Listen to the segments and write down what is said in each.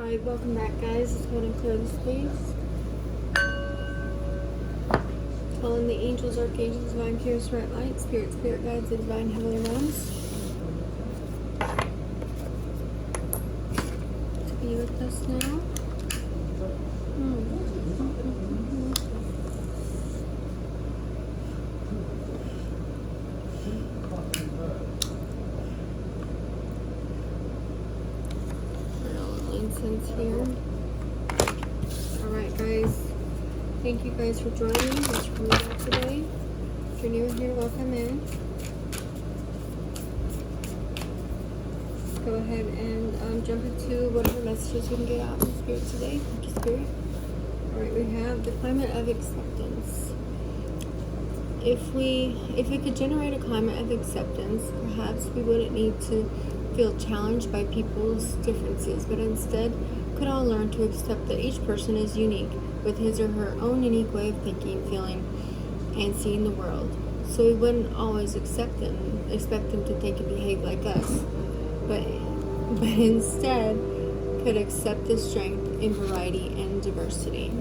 Alright, welcome back, guys. Let's go ahead and clear the space. Calling the angels, archangels, divine purest right light, spirit guides, and divine heavenly realms to be with us now. Incense here. Alright, guys. Thank you guys for joining. Thanks for coming out today. If you're new here, welcome in. Let's go ahead and jump into whatever messages we can get out in Spirit today. Thank you, Spirit. Alright, we have the climate of acceptance. If we could generate a climate of acceptance, perhaps we wouldn't need to feel challenged by people's differences, but instead could all learn to accept that each person is unique with his or her own unique way of thinking, feeling, and seeing the world. So we wouldn't always expect them to think and behave like us, but instead could accept the strength in variety and diversity.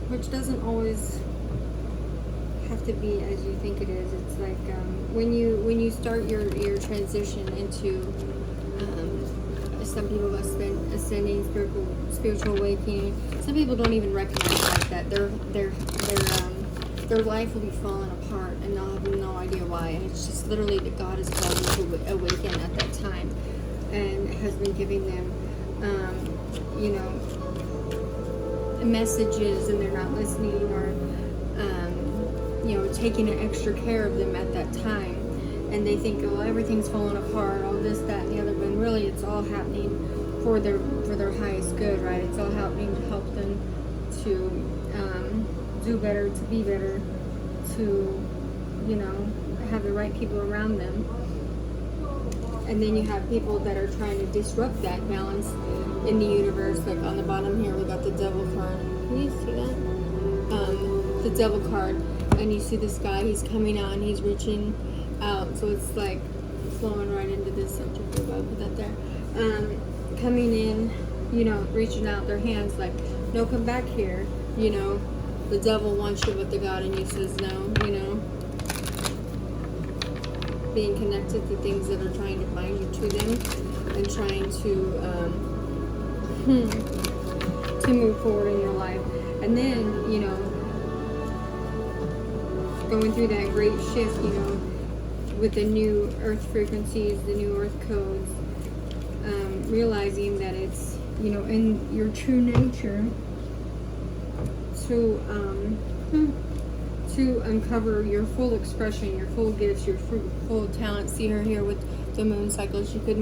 Which doesn't always have to be as you think it is. It's like when you start your transition into some people have been ascending, spiritual awakening. Some people don't even recognize like that. Their life will be falling apart and they'll have no idea why. And it's just literally that God has called them to awaken at that time and has been giving them messages, and they're not listening or taking an extra care of them at that time, and they think, oh, everything's falling apart, all this, that, and the other, but really it's all happening for their highest good, right? It's all happening to help them to do better, to be better, to have the right people around them. And then you have people that are trying to disrupt that balance in the universe. Like on the bottom here, we got the devil card. Can you see that? The devil card. And you see this guy, he's coming out and he's reaching out. So it's like flowing right into this center. I'll put that there. Coming in, reaching out their hands like, no, come back here. The devil wants you with the God in you says no, being connected to things that are trying to bind you to them and trying to move forward in your life. And then, going through that great shift, with the new earth frequencies, the new earth codes, realizing that it's, in your true nature to uncover your full expression, your full gifts, your full talent. See her here with the moon cycles. You could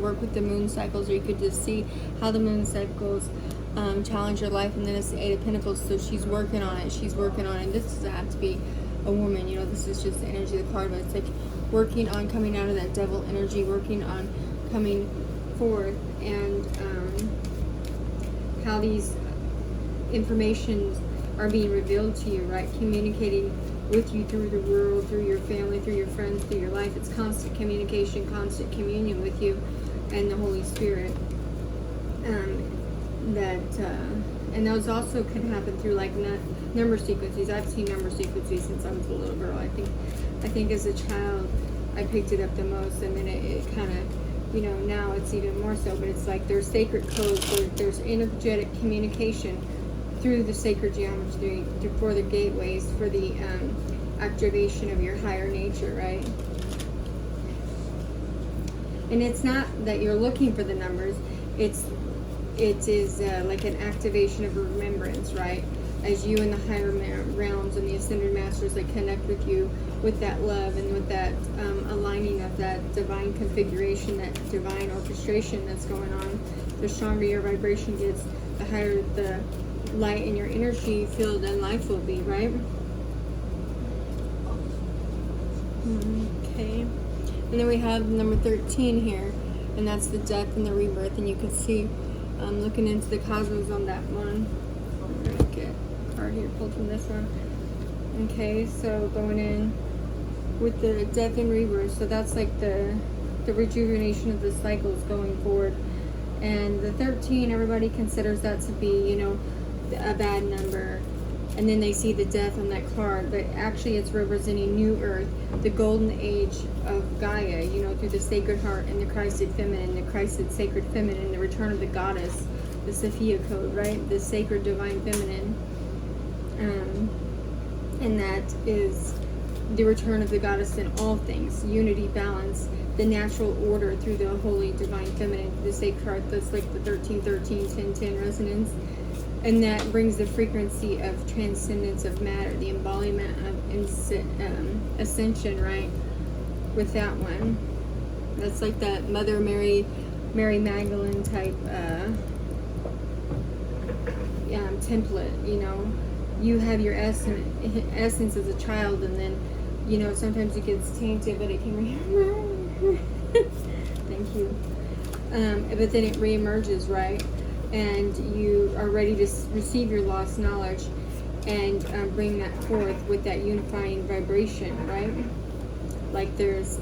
work with the moon cycles, or you could just see how the moon cycles challenge your life. And then it's the Eight of Pentacles, so she's working on it. This doesn't have to be a woman, this is just the energy of the card, but it's like working on coming out of that devil energy, working on coming forth, and how these informations are being revealed to you, right? Communicating with you through the world, through your family, through your friends, through your life. It's constant communication, constant communion with you and the Holy Spirit. And those also can happen through like number sequences. I've seen number sequences since I was a little girl. I think as a child I picked it up the most, and then it kind of, now it's even more so. But it's like there's sacred codes, there's energetic communication through the sacred geometry, for the gateways, for the activation of your higher nature, right? And it's not that you're looking for the numbers, it is like an activation of remembrance, right? As you in the higher realms and the ascended masters, they connect with you with that love and with that aligning of that divine configuration, that divine orchestration that's going on. The stronger your vibration gets, the higher the light in your energy field and life will be, right? Okay. And then we have number 13 here, and that's the death and the rebirth. And you can see, looking into the cosmos on that one. I'm gonna get a card here pulled from this one. Okay, so going in with the death and rebirth, so that's like the rejuvenation of the cycles going forward. And the 13, everybody considers that to be, you know, a bad number. And then they see the death on that card, but actually it's representing new earth, the golden age of Gaia, you know, through the sacred heart and the Christed feminine, the Christed sacred feminine, the return of the goddess, the Sophia code, right? The sacred divine feminine. And that is the return of the goddess in all things, unity, balance, the natural order through the holy divine feminine, the sacred heart. That's like the 13-13-10-10 resonance. And that brings the frequency of transcendence of matter, the embodiment of ascension, right? With that one. That's like that Mother Mary Magdalene type template, you know. You have your essence as a child, and then, you know, sometimes it gets tainted, but it can thank you. But then it reemerges, right? And you are ready to receive your lost knowledge and bring that forth with that unifying vibration, right? Like there's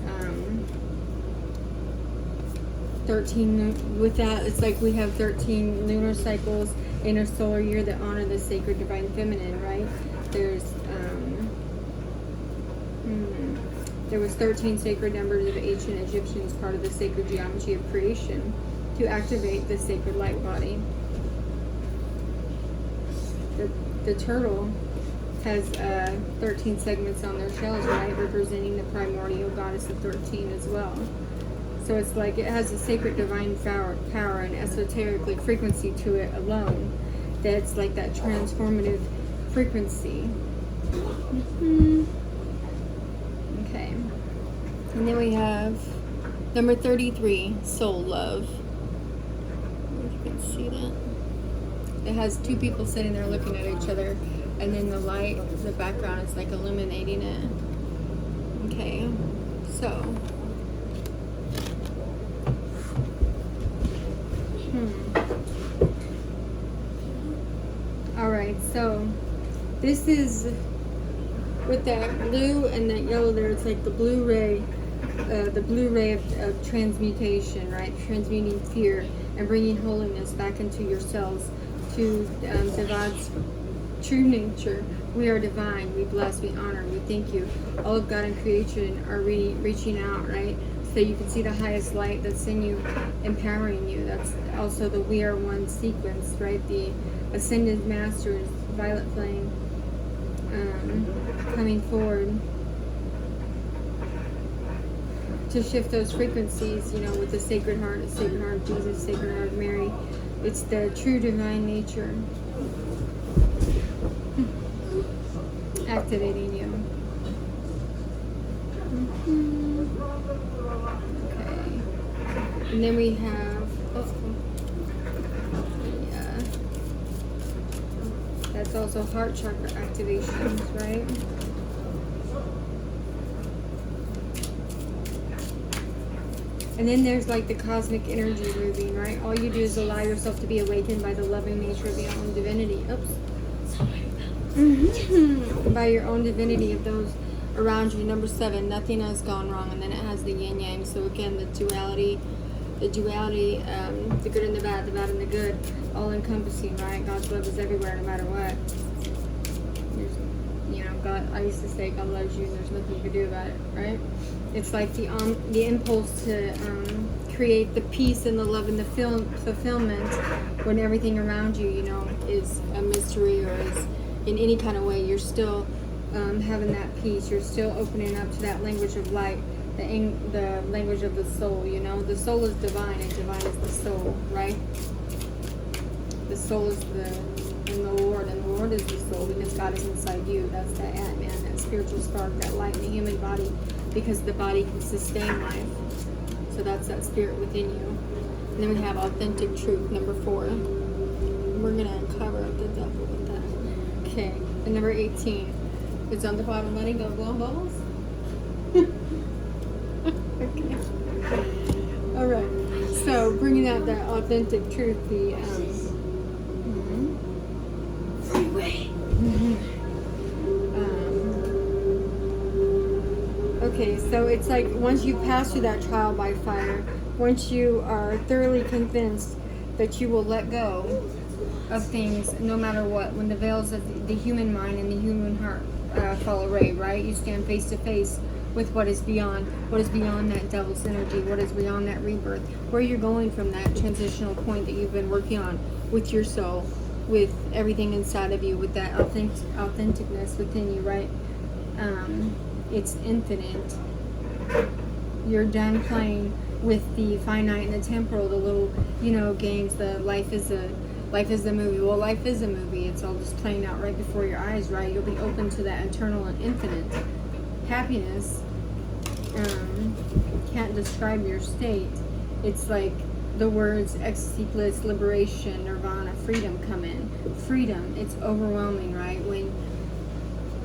13 with that. It's like we have 13 lunar cycles in a solar year that honor the sacred divine feminine, right? There's there was 13 sacred numbers of ancient Egyptians, part of the sacred geometry of creation, to activate the sacred light body. The turtle has 13 segments on their shells, right, representing the primordial goddess of 13 as well. So it's like it has a sacred divine power and esoteric like frequency to it alone. That's like that transformative frequency. Okay. And then we have number 33, soul love. If you can see that. It has two people sitting there looking at each other, and then the light, the background is like illuminating it. Okay, so alright, so this is with that blue and that yellow there, it's like the blue ray of transmutation, right? Transmuting fear and bringing holiness back into yourselves to God's true nature. We are divine, we bless, we honor, we thank you. All of God and creation are reaching out, right? So you can see the highest light that's in you, empowering you. That's also the We Are One sequence, right? The Ascended Masters, Violet Flame, coming forward to shift those frequencies, you know, with the Sacred Heart of Jesus, Sacred Heart of Mary. It's the true divine nature activating you. Okay. And then we have, that's also heart chakra activations, right? And then there's like the cosmic energy moving, right? All you do is allow yourself to be awakened by the loving nature of your own divinity. By your own divinity of those around you. Number 7, nothing has gone wrong. And then it has the yin yang. So again, the duality, the good and the bad and the good, all encompassing, right? God's love is everywhere, no matter what. You know, God, I used to say God loves you and there's nothing you can do about it, right? It's like the impulse to create the peace and the love and the fulfillment when everything around you, you know, is a mystery or is in any kind of way. You're still having that peace. You're still opening up to that language of light, the language of the soul, you know. The soul is divine and divine is the soul, right? The soul is in the Lord, and the Lord is the soul because God is inside you. That's that Ant-Man, that spiritual spark, that light in the human body, because the body can sustain life. So that's that spirit within you. And then we have authentic truth, number 4. We're going to uncover the devil with that. Okay, and number 18. It's on the bottom, letting go, blowing bubbles. Okay. All right. So bringing out that authentic truth, the Freeway. okay, so it's like once you pass through that trial by fire, once you are thoroughly convinced that you will let go of things no matter what, when the veils of the human mind and the human heart fall away, right? You stand face to face with what is beyond that devil's energy, what is beyond that rebirth, where you're going from that transitional point that you've been working on with your soul, with everything inside of you, with that authenticness within you, right? It's infinite. You're done playing with the finite and the temporal, the little, games, the life is a movie. Well, life is a movie. It's all just playing out right before your eyes, right? You'll be open to that eternal and infinite happiness. Can't describe your state. It's like the words ecstasy, bliss, liberation, nirvana, freedom come in. Freedom, it's overwhelming, right? When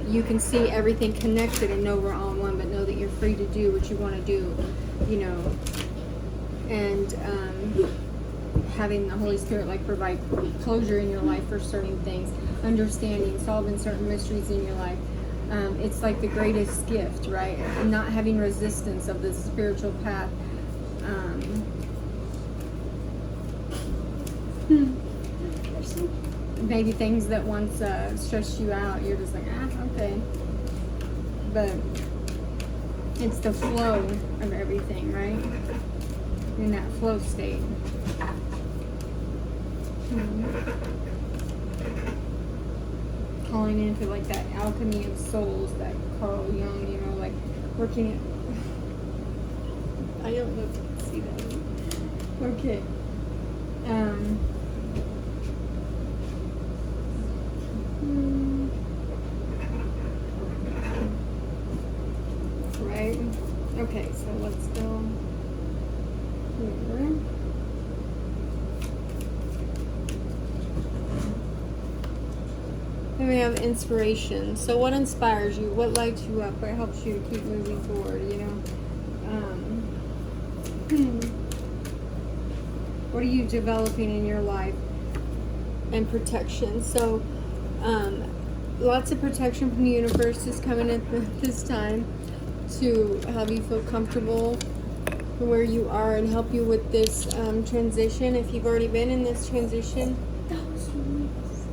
you can see everything connected and know we're all in one, but know that you're free to do what you want to do, and having the Holy Spirit provide closure in your life for certain things, understanding, solving certain mysteries in your life. It's like the greatest gift, right? And not having resistance of the spiritual path. Maybe things that once stressed you out, you're just like, okay. But it's the flow of everything, right? In that flow state. Calling into that alchemy of souls that Carl Jung, working it. I don't know if you can see that. Okay. Right. Okay, so let's go here. Then we have inspiration. So what inspires you? What lights you up? What helps you to keep moving forward, What are you developing in your life? And protection. So lots of protection from the universe is coming at this time to have you feel comfortable where you are and help you with this transition. If you've already been in this transition, that was humongous.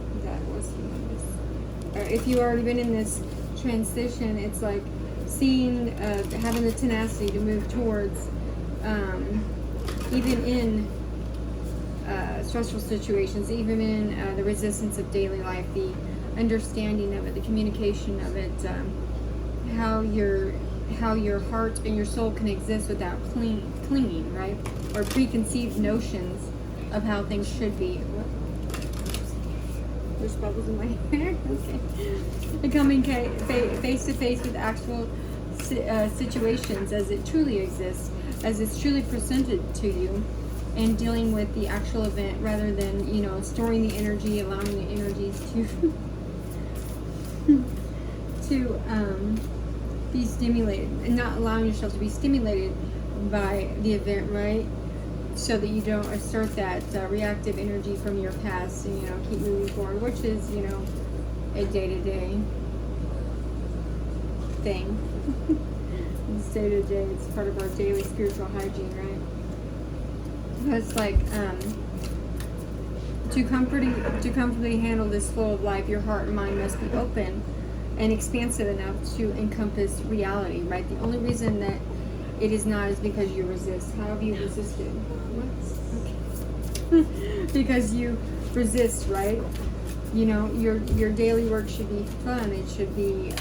Or if you've already been in this transition, it's like seeing, having the tenacity to move towards, even in stressful situations, even in the resistance of daily life, the understanding of it, the communication of it, how your heart and your soul can exist without clinging, right? Or preconceived notions of how things should be. There's bubbles in my hair. Okay. Becoming face to face with actual situations as it truly exists, as it's truly presented to you, and dealing with the actual event rather than, storing the energy, allowing the energies to be stimulated, and not allowing yourself to be stimulated by the event, right? So that you don't assert that reactive energy from your past and, keep moving forward, which is, a day-to-day thing. It's day-to-day. It's part of our daily spiritual hygiene, right? It's like, to comfortably handle this flow of life, your heart and mind must be open and expansive enough to encompass reality, right? The only reason that it is not is because you resist. How have you resisted? What? Okay. Because you resist, right? Your daily work should be fun. It should be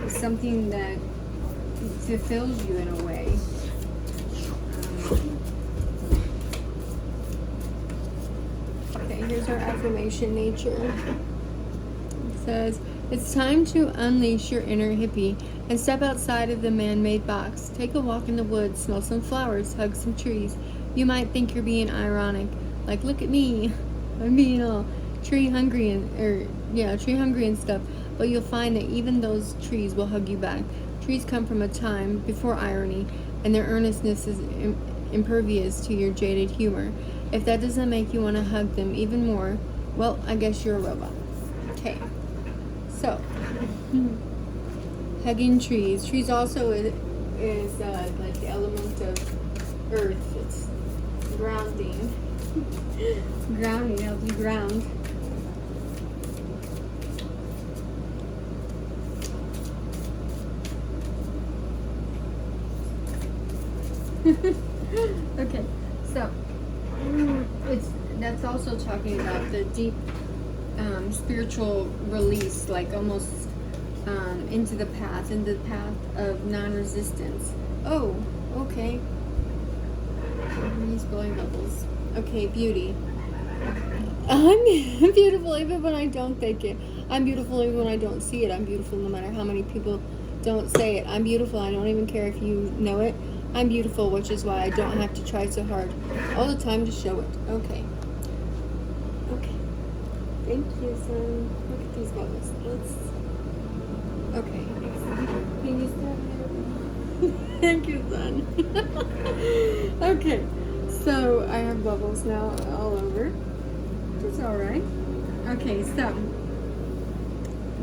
something that fulfills you in a way. Okay, here's our affirmation, nature. It says, it's time to unleash your inner hippie and step outside of the man-made box. Take a walk in the woods, smell some flowers, hug some trees. You might think you're being ironic, like, look at me, I'm being all tree hungry and stuff. But you'll find that even those trees will hug you back. Trees come from a time before irony, and their earnestness is impervious to your jaded humor. If that doesn't make you want to hug them even more, well, I guess you're a robot. Okay. So, hugging trees. Trees also is like the element of earth. It's grounding. Grounding, helps you ground. Okay, so that's also talking about the deep spiritual release, like almost into the path of non-resistance. Oh, okay. He's blowing bubbles. Okay, beauty. I'm beautiful even when I don't think it. I'm beautiful even when I don't see it. I'm beautiful no matter how many people don't say it. I'm beautiful. I don't even care if you know it. I'm beautiful, which is why I don't have to try so hard all the time to show it. Okay. Okay. Thank you, son. Look at these bubbles. Okay. Can you stop there? Thank you, son. Okay. So I have bubbles now all over. It's alright. Okay, so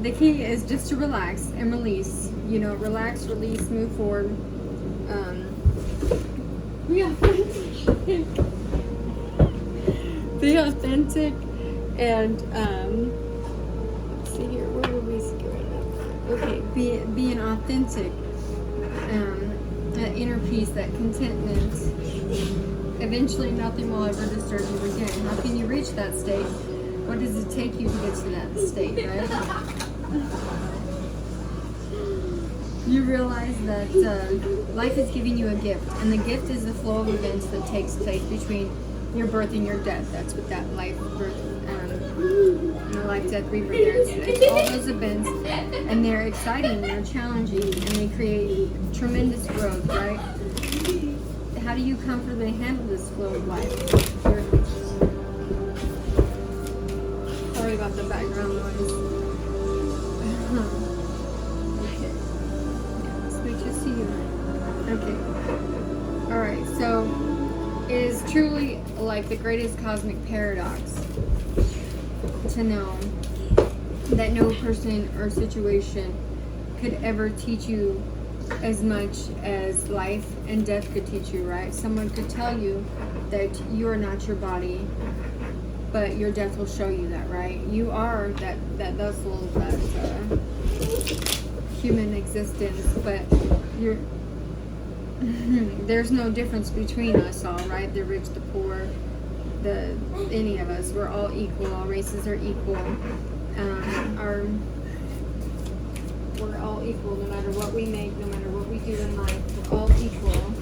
the key is just to relax and release. You know, relax, release, move forward. Be authentic and let's see here, where were we going? Okay, be an authentic, that inner peace, that contentment. Eventually nothing will ever disturb you again. How can you reach that state? What does it take you to get to that state, right? You realize that life is giving you a gift, and the gift is the flow of events that takes place between your birth and your death. That's what that life, birth, life, death, rebirth is. It's all those events, and they're exciting, they're challenging, and they create tremendous growth, right? How do you comfortably handle this flow of life? Sorry about the background noise. Okay. Alright, so it is truly like the greatest cosmic paradox to know that no person or situation could ever teach you as much as life and death could teach you, right? Someone could tell you that you are not your body, but your death will show you that, right? You are that vessel, that human existence, but you're there's no difference between us all, right? The rich, the poor, any of us. We're all equal. All races are equal. We're all equal, no matter what we make, no matter what we do in life. We're all equal.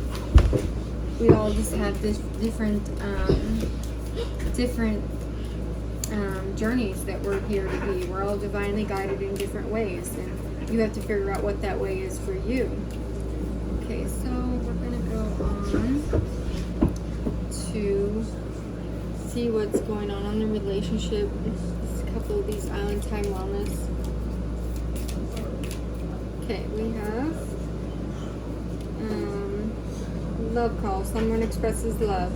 We all just have this different journeys that we're here to be. We're all divinely guided in different ways, and you have to figure out what that way is for you. Okay, so we're going to go on to see what's going on the relationship. Just a couple of these island time wellness. Okay, we have love call. Someone expresses love.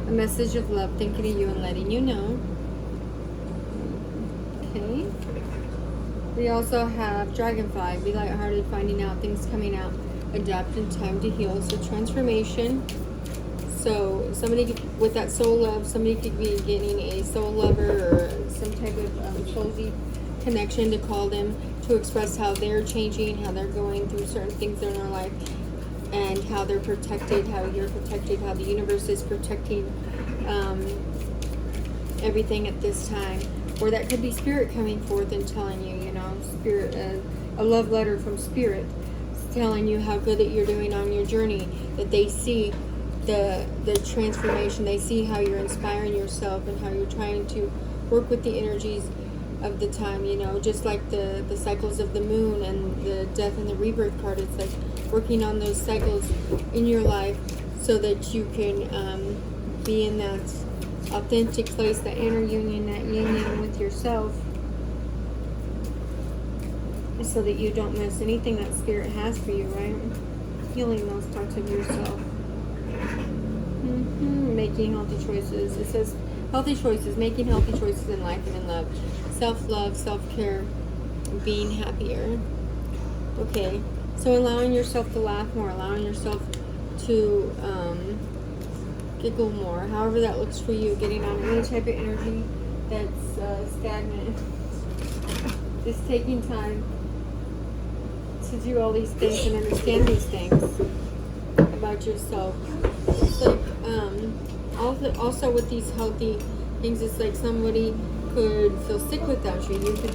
A message of love, thinking of you and letting you know. Okay. We also have Dragonfly. Be lighthearted, finding out, things coming out. Adapt in time to heal. So transformation. So somebody with that soul love, somebody could be getting a soul lover or some type of soul deep connection to call them to express how they're changing, how they're going through certain things in their life, and how they're protected, how you're protected, how the universe is protecting everything at this time. Or that could be spirit coming forth and telling you, spirit, a love letter from spirit telling you how good that you're doing on your journey, that they see the transformation, they see how you're inspiring yourself and how you're trying to work with the energies of the time, just like the cycles of the moon and the death and the rebirth card. It's like working on those cycles in your life so that you can be in that authentic place, that inner union, that union with yourself. so that you don't miss anything that Spirit has for you, right? Healing those parts of yourself. Making healthy choices. It says healthy choices, making healthy choices in life and in love. Self-love, self-care, being happier. Okay, so allowing yourself to laugh more, allowing yourself to giggle more, however that looks for you, getting on any type of energy that's stagnant. Just taking time to do all these things and understand these things about yourself. It's like, also with these healthy things, it's like somebody could feel sick without you. You could,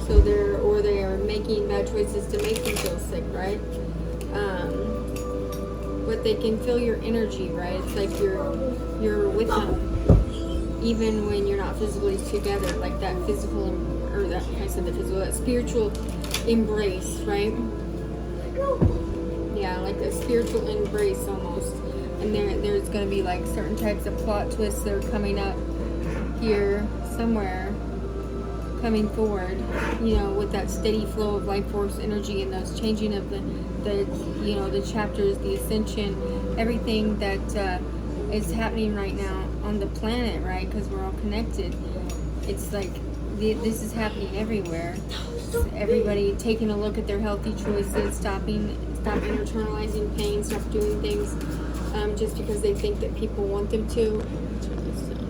so they are making bad choices to make them feel sick, right? But they can feel your energy, right? It's like you're with them, even when you're not physically together, like that physical, or that I said the physical, that spiritual embrace, right? Yeah, like a spiritual embrace almost. And there's going to be like certain types of plot twists that are coming up here somewhere, coming forward, you know, with that steady flow of life force energy and those changing of the you know, the chapters, the ascension, everything that is happening right now on the planet, right? Because we're all connected. It's like this is happening everywhere. Everybody taking a look at their healthy choices, stop internalizing pain, stop doing things just because they think that people want them to. Turn this down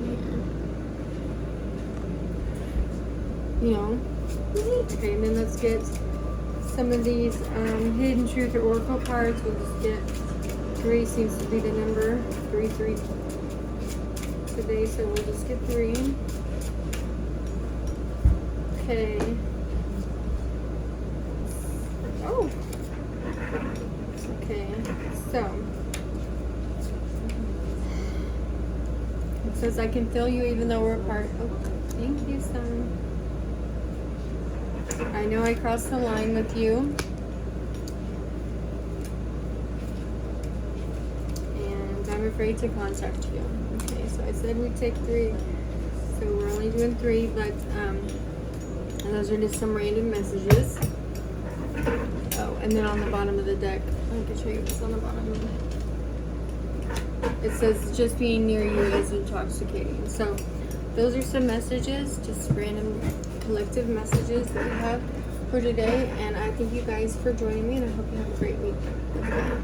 here. You know? Okay, and then let's get some of these hidden truth or oracle cards. We'll just get 3 seems to be the number. 3 today, so we'll just get 3. Okay. Oh. Okay. So it says I can feel you even though we're apart. Oh, thank you, son. I know I crossed the line with you. And I'm afraid to contact you. Okay, so I said we'd take 3. So we're only doing 3, but those are just some random messages. Oh, and then on the bottom of the deck, I can show you what's on the bottom of it. It says just being near you is intoxicating. So those are some messages, just random collective messages that we have for today. And I thank you guys for joining me, and I hope you have a great week. Bye.